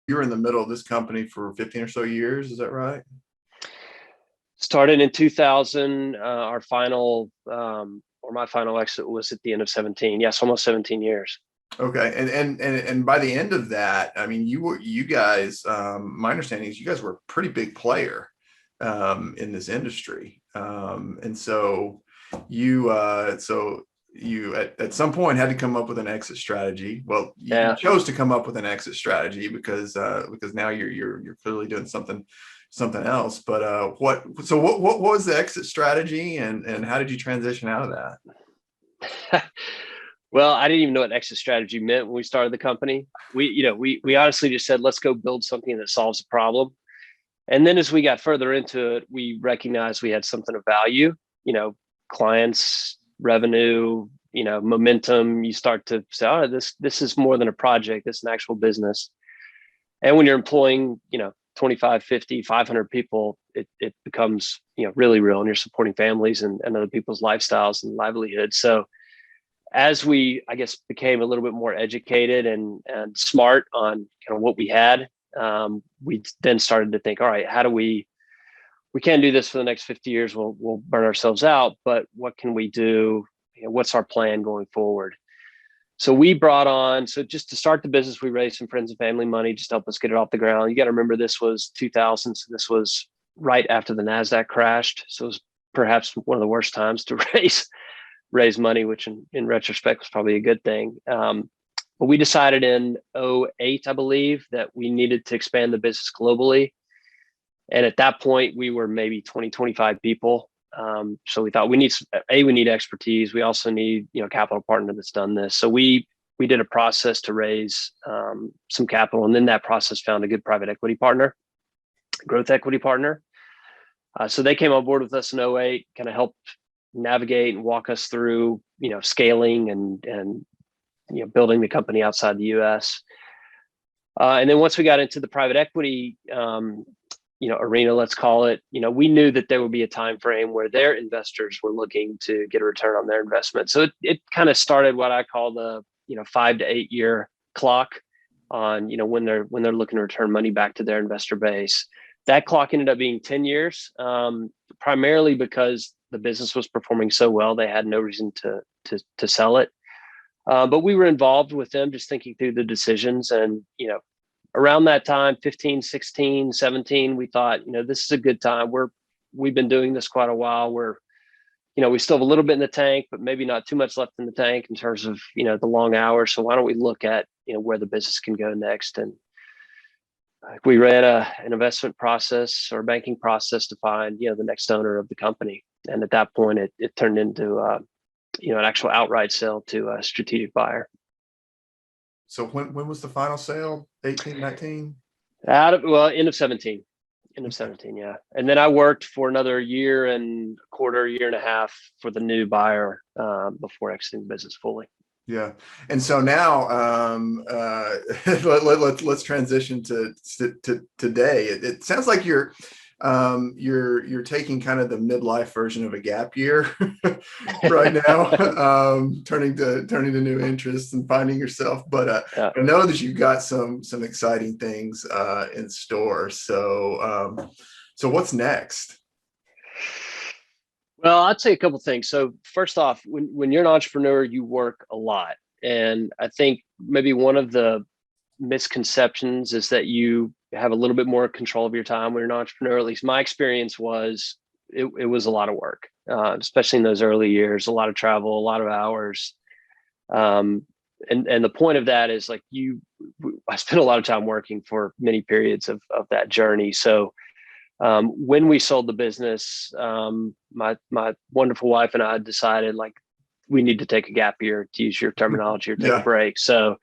you were in the middle of this company for 15 or so years. Is that right? Started in 2000. Our final, or my final exit was at the end of 17. Yes, almost 17 years. Okay. And by the end of that, I mean, you guys, my understanding is you guys were a pretty big player in this industry. And so you at some point had to come up with an exit strategy. Well, you Yeah. chose to come up with an exit strategy because now you're clearly doing something else. But what was the exit strategy, and how did you transition out of that? Well, I didn't even know what exit strategy meant when we started the company. We honestly just said, let's go build something that solves a problem. And then as we got further into it, we recognized we had something of value, clients, revenue, momentum. You start to say, oh, this is more than a project. This is an actual business. And when you're employing, 25, 50, 500 people, it becomes, really real, and you're supporting families and other people's lifestyles and livelihoods. So as we, I guess, became a little bit more educated and smart on kind of what we had, we then started to think, all right, how do we can't do this for the next 50 years. We'll burn ourselves out, but what can we do? What's our plan going forward? So just to start the business, we raised some friends and family money just to help us get it off the ground. You got to remember, this was 2000. So this was right after the NASDAQ crashed. So it was perhaps one of the worst times to raise money, which in retrospect was probably a good thing. But we decided in 2008, I believe, that we needed to expand the business globally. And at that point, we were maybe 20, 25 people. So we thought we need expertise. We also need, a capital partner that's done this. So we did a process to raise some capital. And then that process found a good private equity partner, growth equity partner. So they came on board with us in 2008, kind of helped navigate and walk us through, scaling and building the company outside the US. And then once we got into the private equity, arena, let's call it, we knew that there would be a time frame where their investors were looking to get a return on their investment. So it kind of started what I call the 5 to 8 year clock on when they're looking to return money back to their investor base. That clock ended up being 10 years, primarily because the business was performing so well. They had no reason to sell it. But we were involved with them, just thinking through the decisions. And, around that time, 15, 16, 17, we thought, this is a good time. We've been doing this quite a while. We still have a little bit in the tank, but maybe not too much left in the tank in terms of, the long hours. So why don't we look at, where the business can go next? And we ran an investment process or banking process to find, the next owner of the company. And at that point, it turned into, an actual outright sale to a strategic buyer. So when was the final sale? 18, 19? End of 17. End of 17, yeah. And then I worked for another year and a quarter, year and a half for the new buyer before exiting the business fully. Yeah. And so now let's transition to today. It sounds like you're taking kind of the midlife version of a gap year right now, turning to new interests and finding yourself. But Yeah. I know that you've got some exciting things in store. So what's next? Well, I'd say a couple of things. So first off, when you're an entrepreneur, you work a lot. And I think maybe one of the misconceptions is that you have a little bit more control of your time when you're an entrepreneur. At least my experience was it was a lot of work, especially in those early years, a lot of travel, a lot of hours. And the point of that is I spent a lot of time working for many periods of that journey. So when we sold the business, my wonderful wife and I decided we need to take a gap year, to use your terminology, or take a break. So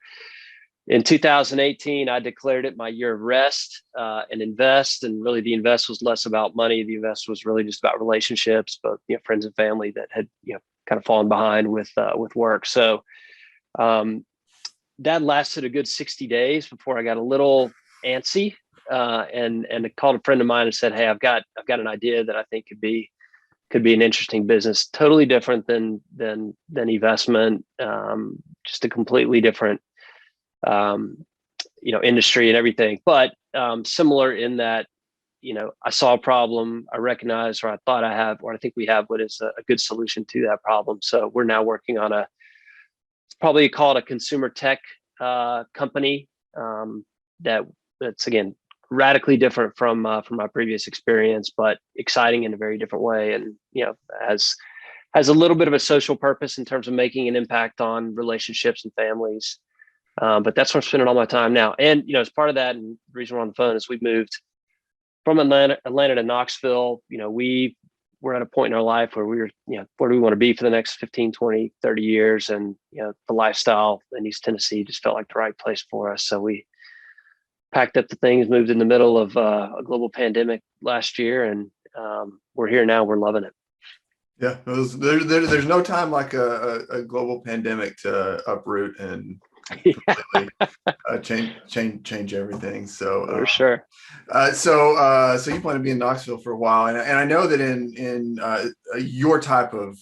in 2018, I declared it my year of rest and invest. And really the invest was less about money. The invest was really just about relationships, both friends and family that had kind of fallen behind with work. So that lasted a good 60 days before I got a little antsy and I called a friend of mine and said, "Hey, I've got an idea that I think could be an interesting business, totally different than investment, just a completely different industry and everything, but similar in that, I saw a problem, I recognized, or I thought I have, or I think we have what is a good solution to that problem. So we're now working on it's probably called a consumer tech company, that's again radically different from my previous experience, but exciting in a very different way, and has a little bit of a social purpose in terms of making an impact on relationships and families. But that's where I'm spending all my time now. And as part of that, and the reason we're on the phone is we've moved from Atlanta to Knoxville. We're at a point in our life where we're, where do we want to be for the next 15, 20, 30 years? And, the lifestyle in East Tennessee just felt like the right place for us. So we packed up the things, moved in the middle of a global pandemic last year, and we're here now. We're loving it. Yeah, there's no time like a global pandemic to uproot and completely change everything. So For sure. So you plan to be in Knoxville for a while, and I know that in your type of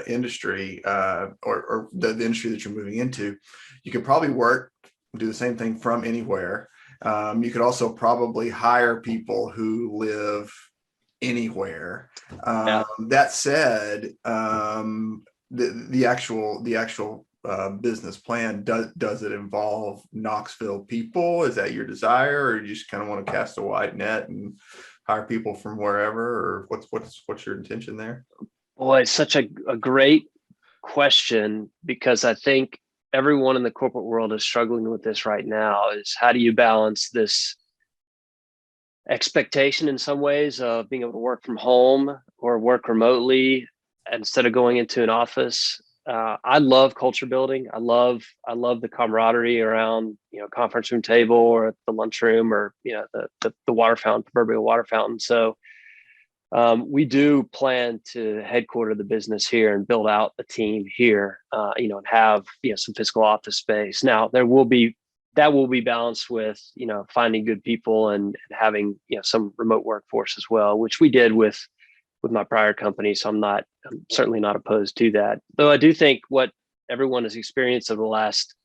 industry, or the industry that you're moving into, you could probably do the same thing from anywhere. You could also probably hire people who live anywhere. That said, the actual business plan, does it involve Knoxville people? Is that your desire, or you just kind of want to cast a wide net and hire people from wherever, or what's your intention there? Boy, it's such a great question, because I think everyone in the corporate world is struggling with this right now. Is how do you balance this expectation in some ways of being able to work from home or work remotely instead of going into an office? I love culture building. I love the camaraderie around, conference room table or at the lunchroom, or, the water fountain, proverbial water fountain. So we do plan to headquarter the business here and build out a team here, and have, some physical office space. Now that will be balanced with, finding good people and having, some remote workforce as well, which we did with my prior company. So I'm certainly not opposed to that. Though I do think what everyone has experienced over the last,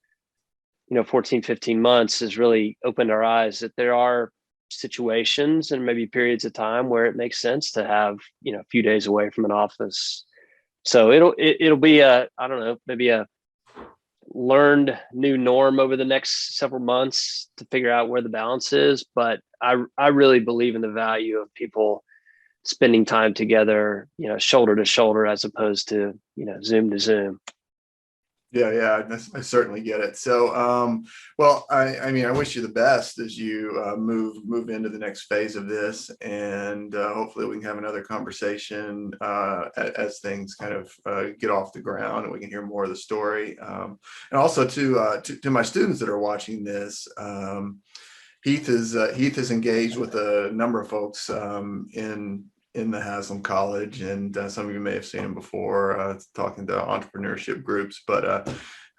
14, 15 months has really opened our eyes that there are situations and maybe periods of time where it makes sense to have, a few days away from an office. So it'll be I don't know, maybe a learned new norm over the next several months to figure out where the balance is. But I really believe in the value of people spending time together, shoulder to shoulder, as opposed to, Zoom to Zoom. Yeah, I certainly get it. So, well, I mean, I wish you the best as you move into the next phase of this, and hopefully we can have another conversation as things kind of get off the ground, and we can hear more of the story. And also to my students that are watching this, Heath is engaged with a number of folks in the Haslam College, and some of you may have seen him before talking to entrepreneurship groups. But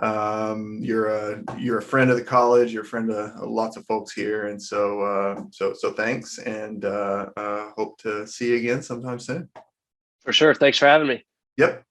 you're a friend of the college, you're a friend of lots of folks here, and so thanks, and hope to see you again sometime soon. For sure. Thanks for having me. Yep.